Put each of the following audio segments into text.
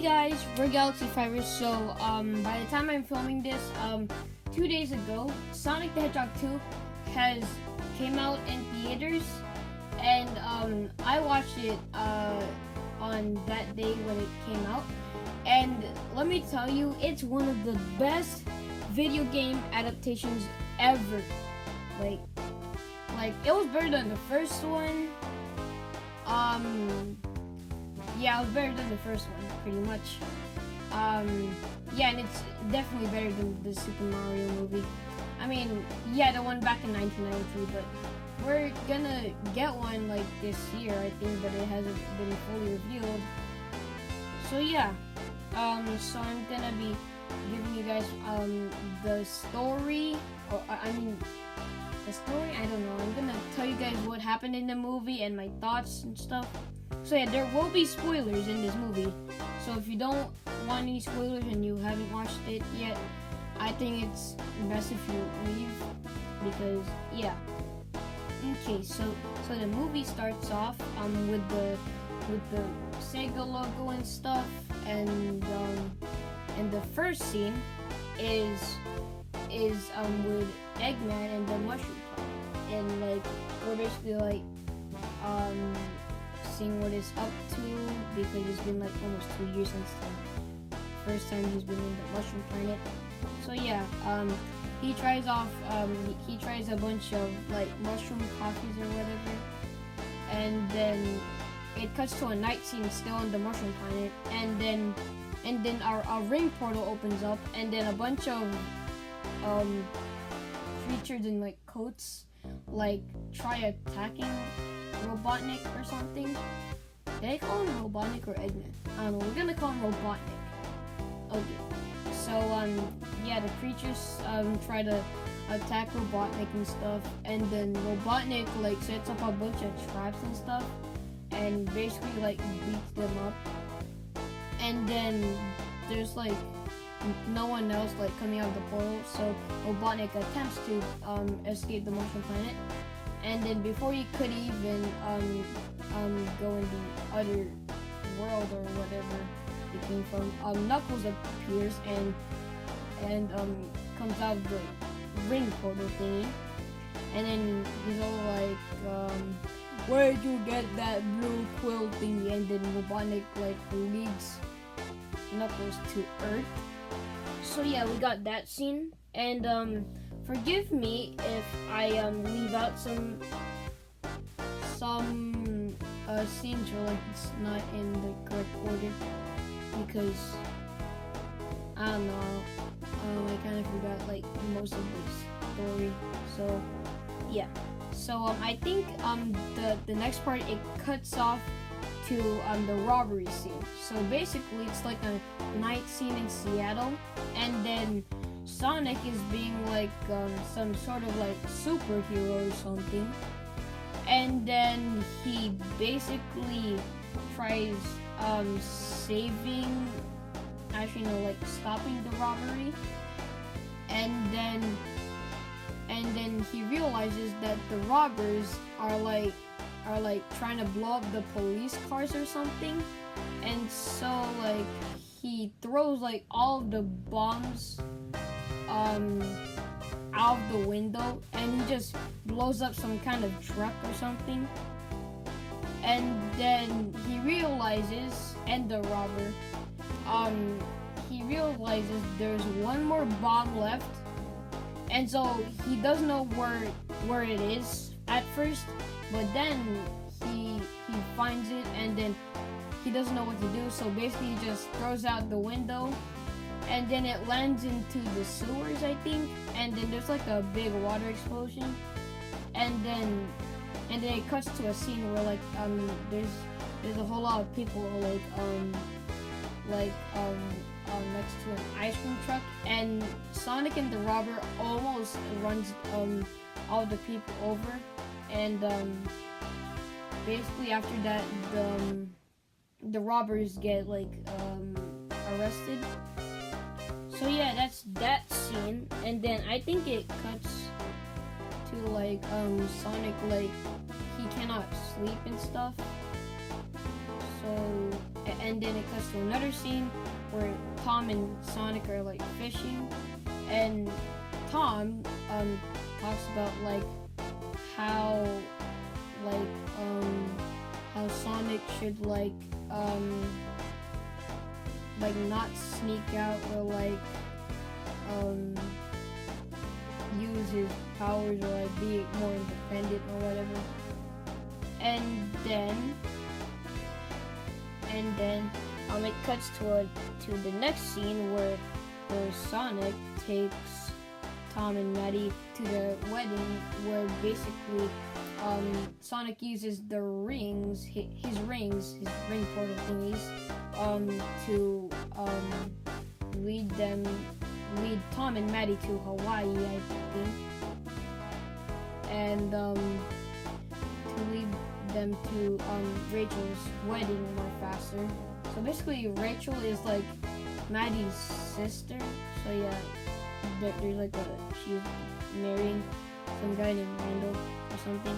guys, we're Galaxy Fighters. So, by the time I'm filming this, 2 days ago, Sonic the Hedgehog 2 has came out in theaters, and I watched it on that day when it came out. And let me tell you, it's one of the best video game adaptations ever. Like it was better than the first one. Yeah, it was better than the first one, pretty much. Yeah, and it's definitely better than the Super Mario movie. I mean, yeah, the one back in 1993, but we're gonna get one like this year, I think, but it hasn't been fully revealed. So yeah, so I'm gonna be giving you guys the story, or the story, I don't know. I'm gonna tell you guys what happened in the movie and my thoughts and stuff. So yeah, there will be spoilers in this movie. So if you don't want any spoilers and you haven't watched it yet, I think it's best if you leave, because yeah. Okay, so the movie starts off with the Sega logo and stuff, and the first scene is with Eggman and the Mushroom Planet, and like we're basically like seeing what it's up to, because it's been like almost 2 years since the first time he's been in the Mushroom Planet. So yeah, he tries a bunch of like mushroom coffees or whatever, and then it cuts to a night scene still on the Mushroom Planet, and then our ring portal opens up, and then a bunch of creatures in like coats like try attacking Robotnik or something. Did I call him Robotnik or Eggman? I don't know. We're gonna call him Robotnik. Okay. So yeah, the creatures try to attack Robotnik and stuff, and then Robotnik like sets up a bunch of traps and stuff, and basically like beats them up. And then there's like no one else like coming out of the portal, so Robotnik attempts to escape the Mushroom Planet. And then before he could even go in the other world or whatever he came from, Knuckles appears and comes out of the ring portal thingy. And then he's all like, where'd you get that blue quill thingy? And then Robotnik like leads Knuckles to Earth. So yeah, we got that scene, and forgive me if I leave out some scenes where like it's not in the correct order, because I don't know, I kind of forgot like most of the story. So yeah, so I think the next part, it cuts off to the robbery scene. So basically it's like a night scene in Seattle, and then Sonic is being like some sort of like superhero or something, and then he basically tries stopping the robbery, and then he realizes that the robbers are like trying to blow up the police cars or something, and so like he throws like all of the bombs out of the window, and he just blows up some kind of truck or something. And then he realizes, and the robber, he realizes there's one more bomb left, and so he doesn't know where it is at first, but then he finds it, and then he doesn't know what to do, so basically he just throws out the window, and then it lands into the sewers, I think, and then there's like a big water explosion, and then it cuts to a scene where like there's a whole lot of people next to an ice cream truck, and Sonic and the robber almost runs all the people over, and basically after that the robbers get like arrested. So yeah, that's that scene, and then I think it cuts to like Sonic, like he cannot sleep and stuff. So and then it cuts to another scene where Tom and Sonic are like fishing, and Tom talks about like how how Sonic should not sneak out or use his powers or be more independent or whatever. And then it cuts to the next scene where Sonic takes Tom and Maddie to the wedding, where basically Sonic uses the rings, his ring portal thingies, to lead Tom and Maddie to Hawaii, I think, and to lead them to Rachel's wedding more faster. So basically, Rachel is like Maddie's sister. So yeah, there's like she's marrying some guy named Randall or something.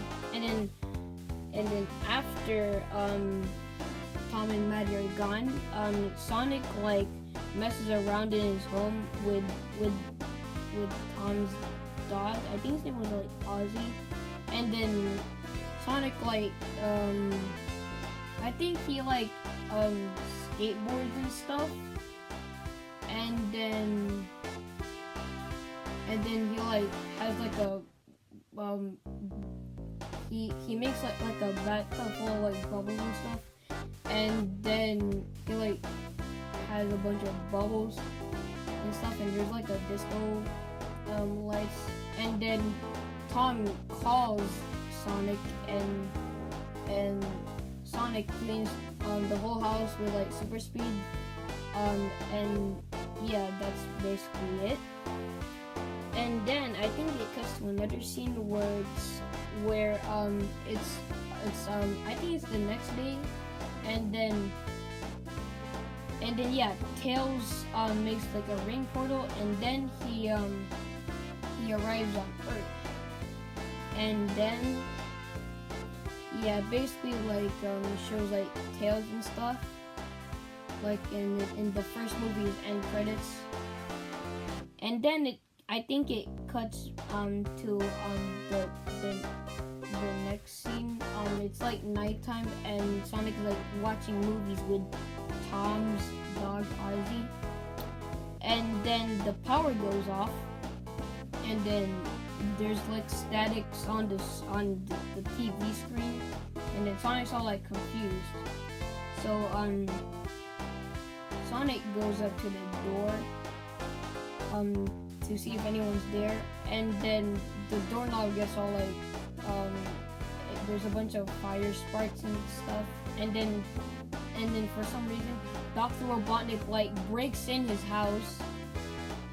And then after Tom and Maddie are gone, Sonic like messes around in his home with Tom's dog. I think his name was like Ozzy. And then Sonic I think he skateboards and stuff. And then he has a he makes like a bathtub full of bubbles and stuff, and then he has a bunch of bubbles and stuff, and there's a disco lights, and then Tom calls Sonic, and Sonic cleans the whole house with super speed, and yeah, that's basically it. And then I think it cuts to another scene where it's I think it's the next day, and then yeah, Tails makes a ring portal, and then he arrives on Earth, and then yeah, basically shows Tails and stuff, in the first movie's end credits, and then I think it cuts to the next scene. It's nighttime, and Sonic is watching movies with Tom's dog Ozzy, and then the power goes off, and then there's statics on the TV screen, and then Sonic's all confused. So Sonic goes up to the door to see if anyone's there, and then the doorknob gets all there's a bunch of fire sparks and stuff, and then for some reason Dr. Robotnik breaks in his house,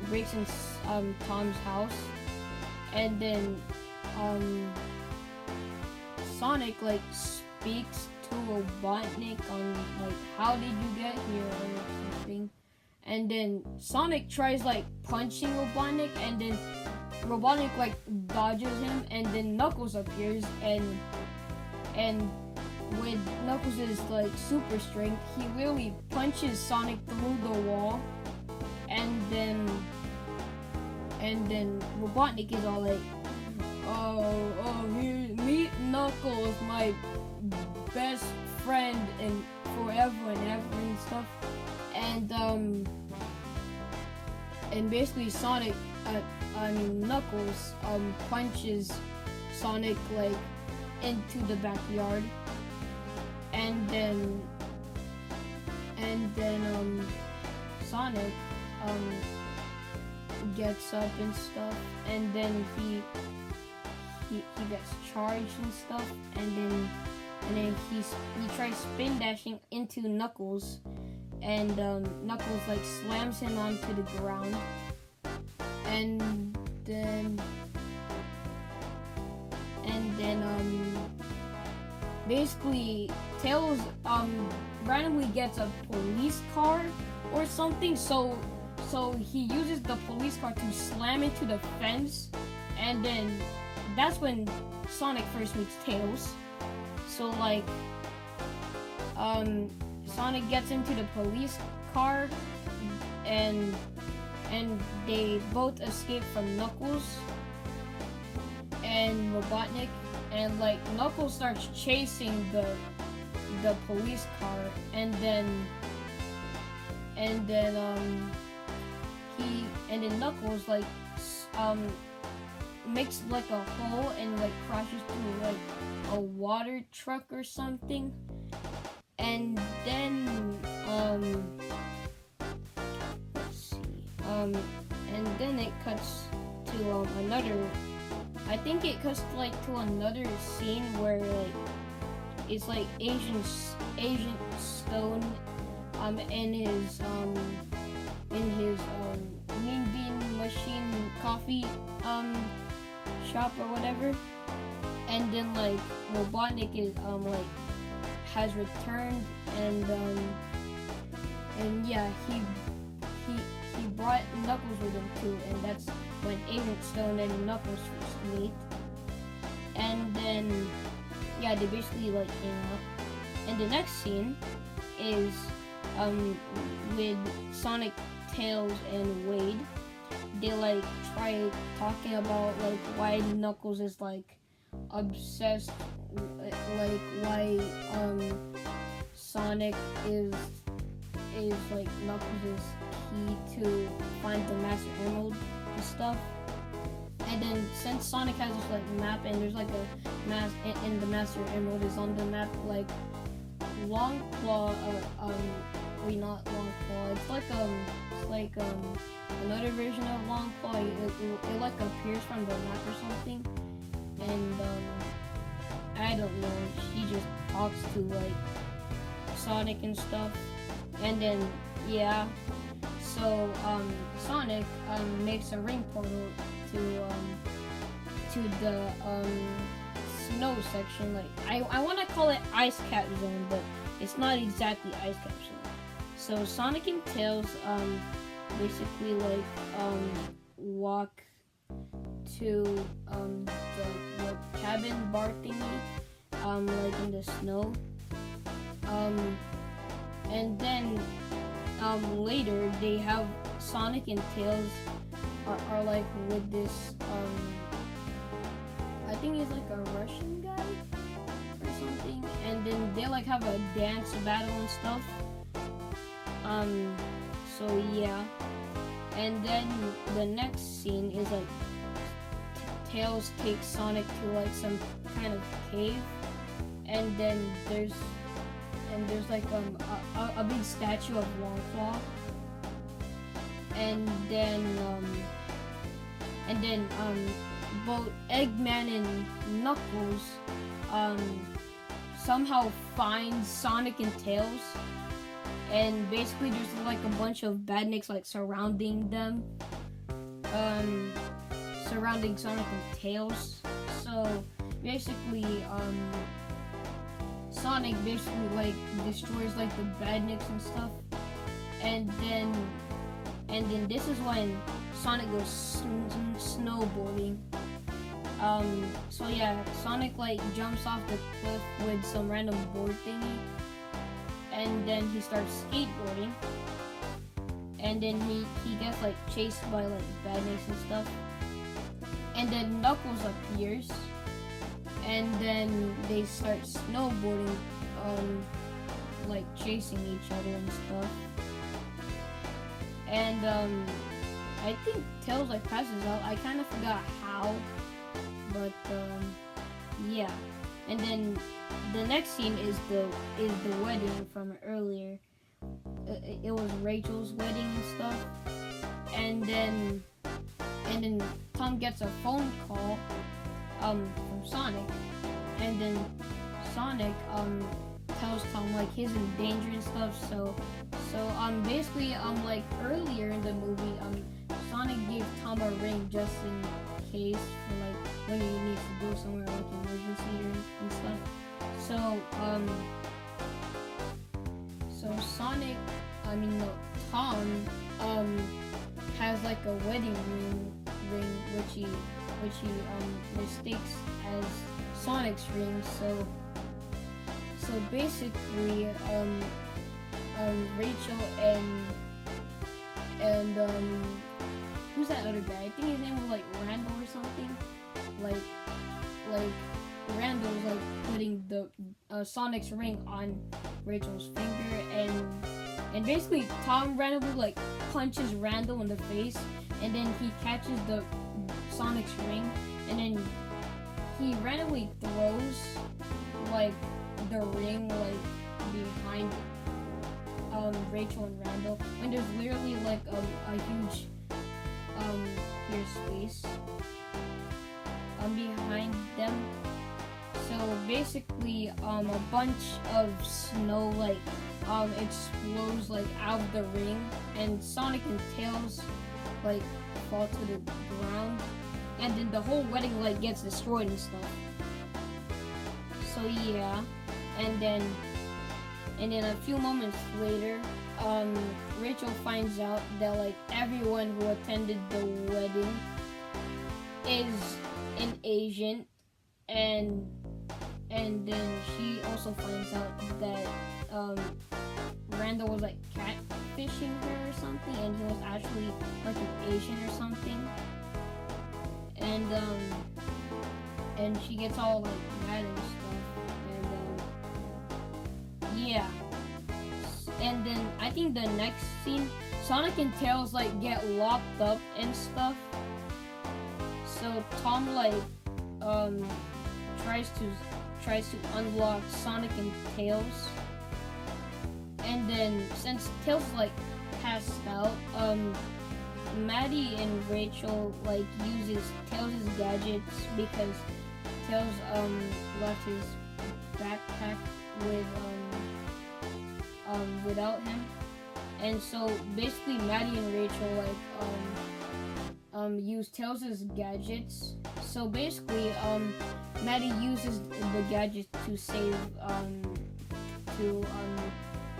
breaks in Tom's house, and then Sonic speaks to Robotnik on how did you get here or something. And then Sonic tries punching Robotnik, and then Robotnik dodges him, and then Knuckles appears, and with Knuckles' super strength, he literally punches Sonic through the wall, and then Robotnik is all meet Knuckles, my best friend and forever and ever and stuff. And basically Knuckles punches Sonic into the backyard, and then Sonic gets up and stuff, and then he gets charged and stuff, and then he tries spin dashing into Knuckles, and Knuckles slams him onto the ground, and then basically Tails randomly gets a police car or something, so he uses the police car to slam into the fence, and then that's when Sonic first meets Tails. So Sonic gets into the police car, and they both escape from Knuckles and Robotnik, and like Knuckles starts chasing the police car, and then Knuckles like makes like a hole and like crashes through like a water truck or something, and then let's see, and then it cuts to another. I think it cuts to another scene where like it's like Agent Stone in his Mean Bean Machine coffee shop or whatever, and then like Robotnik is like has returned, and yeah, he brought Knuckles with him too, and that's when Agent Stone and Knuckles first meet, and then yeah, they basically like hang out. And the next scene is with Sonic, Tails, and Wade. They like try talking about like why Knuckles is like obsessed, like why Sonic is like Knuckles is key to find the Master Emerald and stuff. And then since Sonic has this like map, and there's like a map in the Master Emerald is on the map, like Long Claw, not Long Claw. It's like another version of Long Claw. It like appears from the map or something, and I don't know. She just talks to like Sonic and stuff, and then yeah. So Sonic makes a ring portal to the snow section. Like I want to call it Ice Cap Zone, but it's not exactly Ice Cap Zone. So Sonic and Tails basically like walk to the cabin bar thingy like in the snow, and then later they have Sonic and Tails are like with this I think he's like a Russian guy or something, and then they like have a dance battle and stuff. So yeah, and then the next scene is like Tails takes Sonic to like some kind of cave, and then there's like a big statue of Longclaw, and then both Eggman and Knuckles somehow find Sonic and Tails, and basically there's like a bunch of badniks like surrounding them, surrounding Sonic and Tails. So basically Sonic basically like destroys like the badniks and stuff, and then this is when Sonic goes snowboarding. So yeah, Sonic like jumps off the cliff with some random board thingy, and then he starts skateboarding, and then he gets like chased by like badniks and stuff, and then Knuckles appears, and then they start snowboarding, like chasing each other and stuff, and I think Tails like passes out. I kind of forgot how, but yeah. And then the next scene is the wedding from earlier. It was Rachel's wedding and stuff, and then Tom gets a phone call from Sonic, and then Sonic tells Tom like he's in danger and stuff. So basically like earlier in the movie Sonic gave Tom a ring just in case for like when he needs to go somewhere like emergency and stuff. So Sonic, Tom has like a wedding ring which he mistakes as Sonic's ring. So basically Rachel and who's that other guy? I think his name was like Randall or something. Like Randall was like putting the Sonic's ring on Rachel's finger, and basically Tom randomly like punches Randall in the face, and then he catches the Sonic's ring, and then he randomly throws like the ring like behind Rachel and Randall, and there's literally like a huge clear space behind them. So basically a bunch of snow like explodes like out of the ring, and Sonic and Tails like fall to the ground, and then the whole wedding like gets destroyed and stuff. So yeah, and then a few moments later, Rachel finds out that like everyone who attended the wedding is an Asian, and then she also finds out that Randall was like catfishing her or something, and he was actually like an Asian or something, and she gets all like mad and stuff, and yeah. And then I think the next scene, Sonic and Tails like get locked up and stuff. So Tom like tries to unlock Sonic and Tails, and then since Tails like passed out, Maddie and Rachel like uses Tails' gadgets because Tails left his backpack without him, and so basically Maddie and Rachel like use Tails' gadgets. So basically Maddie uses the gadgets to save to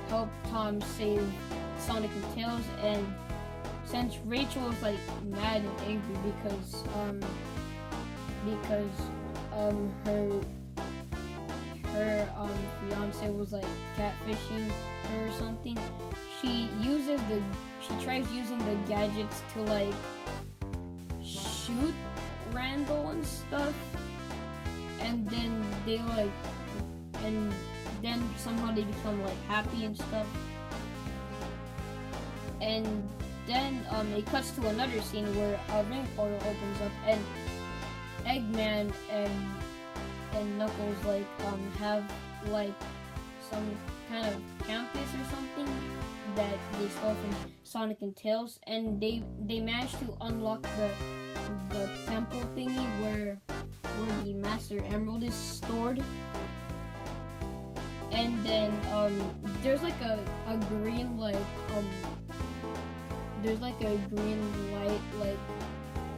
help Tom save Sonic and Tails, and since Rachel is like mad and angry because her fiance was like catfishing her or something, she tries using the gadgets to like shoot Randall and stuff, and then then somehow they become like happy and stuff, and then it cuts to another scene where a ring portal opens up, and Eggman and Knuckles like have like some kind of campus or something that they stole from Sonic and Tails, and they managed to unlock the temple thingy where the Master Emerald is stored. And then there's like a green like there's like a green light like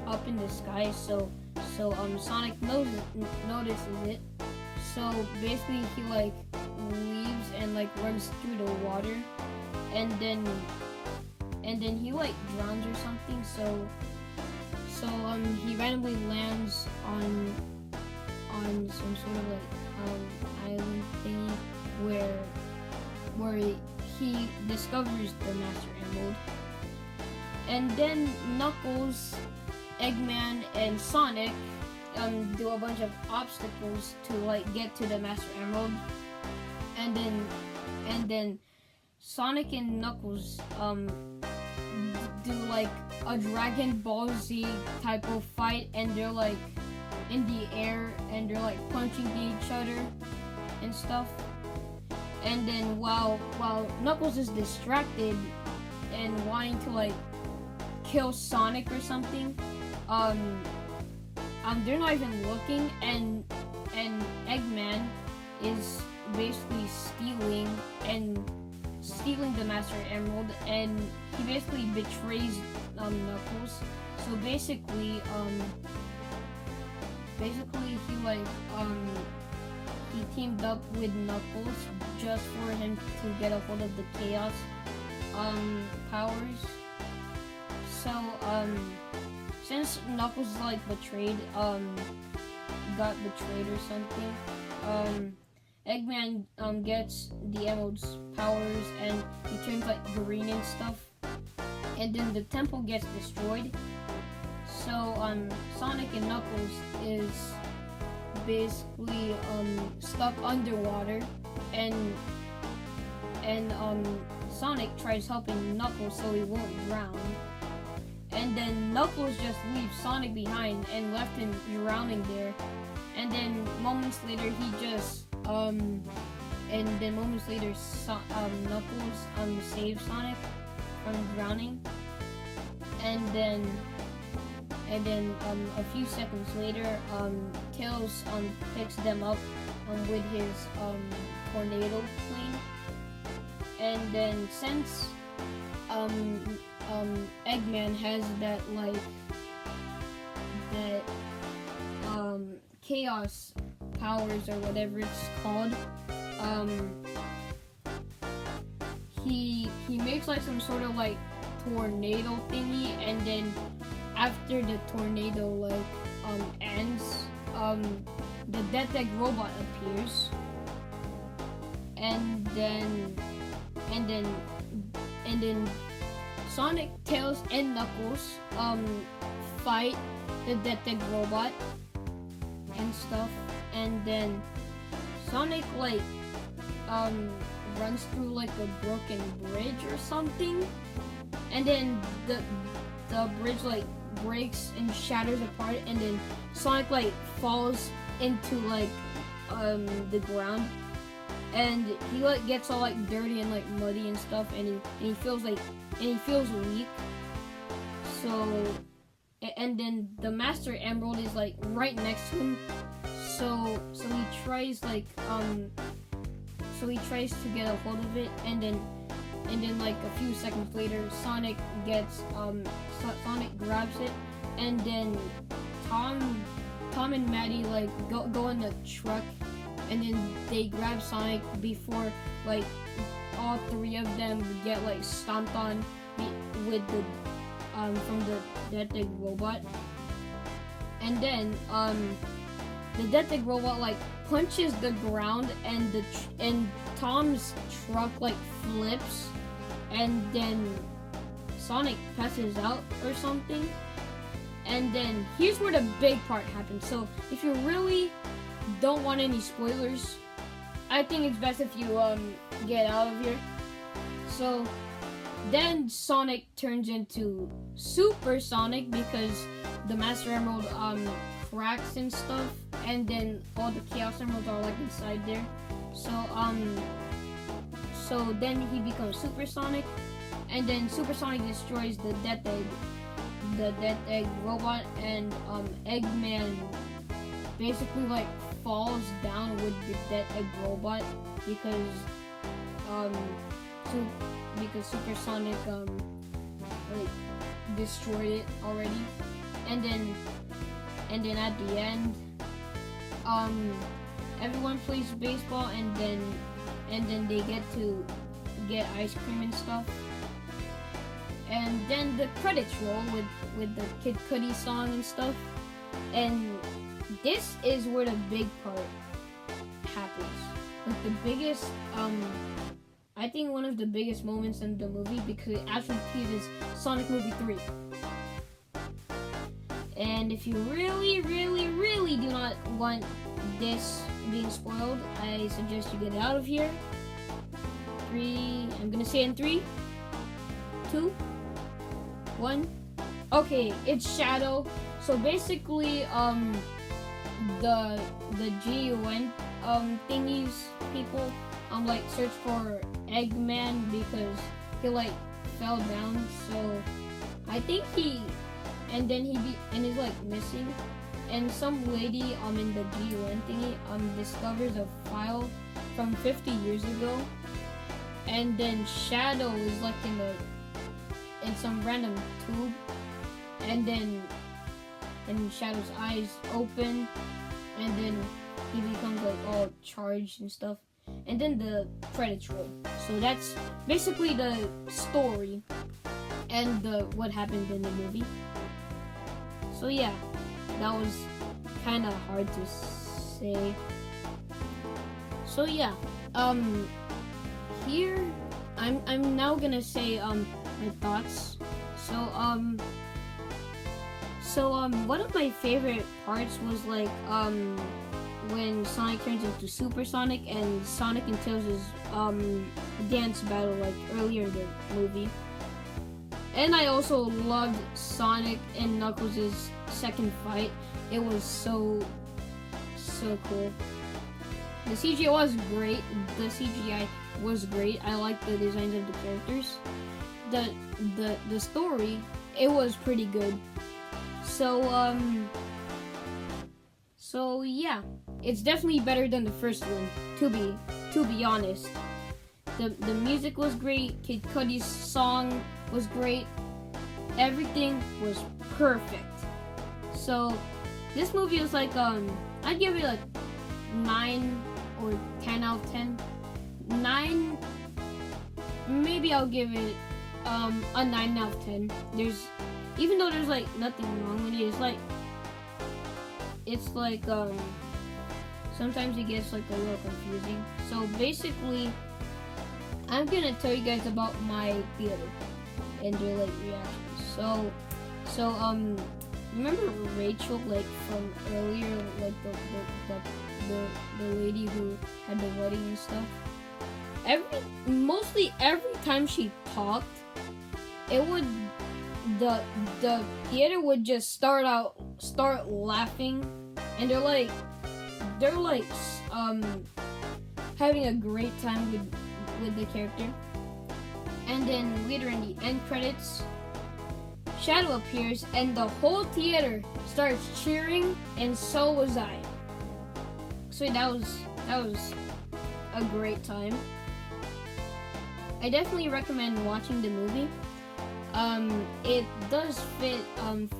up in the sky, so Sonic notices it. So basically he like leaves and like runs through the water, and then he like drowns or something. So he randomly lands on some sort of like island thingy where he discovers the Master Emerald. And then Knuckles, Eggman, and Sonic do a bunch of obstacles to like get to the Master Emerald, and then Sonic and Knuckles do like a Dragon Ball Z type of fight, and they're like in the air and they're like punching each other and stuff. And then while Knuckles is distracted and wanting to like kill Sonic or something, they're not even looking, and Eggman is basically stealing the Master Emerald, and he basically betrays Knuckles. So basically he teamed up with Knuckles just for him to get a hold of the Chaos powers. So since Knuckles like got betrayed or something, Eggman gets the Emerald's powers and he turns like green and stuff. And then the temple gets destroyed. So Sonic and Knuckles is basically stuck underwater, and Sonic tries helping Knuckles so he won't drown. And then Knuckles just leaves Sonic behind and left him drowning there. And then moments later Knuckles saves Sonic from drowning. And then a few seconds later, Tails picks them up with his tornado plane. And then since Eggman has that chaos powers or whatever it's called, he makes like some sort of like tornado thingy, and then after the tornado ends, the Death Egg robot appears, and then Sonic, Tails, and Knuckles fight the Death Egg robot and stuff, and then Sonic runs through like a broken bridge or something, and then the bridge breaks and shatters apart, and then Sonic falls into the ground, and he gets all dirty and muddy and stuff, and he feels weak. So, and then the Master Emerald is right next to him. So he tries to get a hold of it, and then a few seconds later, Sonic grabs it, and then Tom and Maddie go in the truck, and then they grab Sonic before all three of them get stomped on with the from the Death Egg robot. And then the Death Egg robot punches the ground, and Tom's truck flips, and then Sonic passes out or something. And then here's where the big part happens. So if you really don't want any spoilers, I think it's best if you get out of here. So then Sonic turns into Super Sonic because the Master Emerald cracks and stuff, and then all the Chaos Emeralds are inside there. So then he becomes Super Sonic, and then Super Sonic destroys the Death Egg robot, and Eggman basically falls down with the Death Egg robot because Super Sonic destroyed it already. And then at the end, everyone plays baseball, and then they get to get ice cream and stuff. And then the credits roll with the Kid Cudi song and stuff. And this is where the big part happens. The biggest, I think one of the biggest moments in the movie, because it actually teases Sonic Movie 3. And if you really, really, really do not want this being spoiled, I suggest you get out of here. I'm gonna say in 3, 2, 1. Okay, it's Shadow. So basically, the GUN thingies people search for Eggman because he fell down. So I think he's missing. And some lady in the GUN thingy discovers a file from 50 years ago, and then Shadow is in some random tube, and Shadow's eyes open, and then he becomes all charged and stuff, and then the credits roll. So that's basically the story and what happened in the movie. So yeah, that was kind of hard to say. So yeah, here I'm now gonna say my thoughts. So one of my favorite parts was like when Sonic turns into Super Sonic and Sonic and Tails' dance battle like earlier in the movie. And I also loved Sonic and Knuckles' second fight. It was so cool. The CGI was great. I liked the designs of the characters. The story, it was pretty good. So yeah, it's definitely better than the first one. To be honest, the music was great. Kid Cudi's song was great. Everything was perfect. So this movie was like I'd give it like 9 or 10 out of 10. 9, maybe I'll give it a 9 out of 10. Even though there's like nothing wrong with it, it's like sometimes it gets like a little confusing. So basically, I'm gonna tell you guys about my theater and their like reactions. So remember Rachel like from earlier, like the lady who had the wedding and stuff? Mostly every time she talked, the theater would just start laughing, and they're like having a great time with the character. And then later in the end credits, Shadow appears and the whole theater starts cheering, and so was I. So that was a great time. I definitely recommend watching the movie. It does fit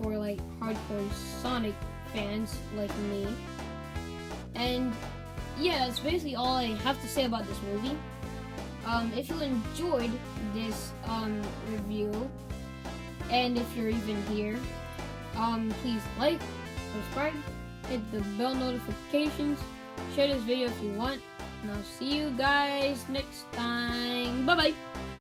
for like hardcore Sonic fans like me. And yeah, that's basically all I have to say about this movie. If you enjoyed this review, and if you're even here, please like, subscribe, hit the bell notifications, share this video if you want, and I'll see you guys next time. Bye bye.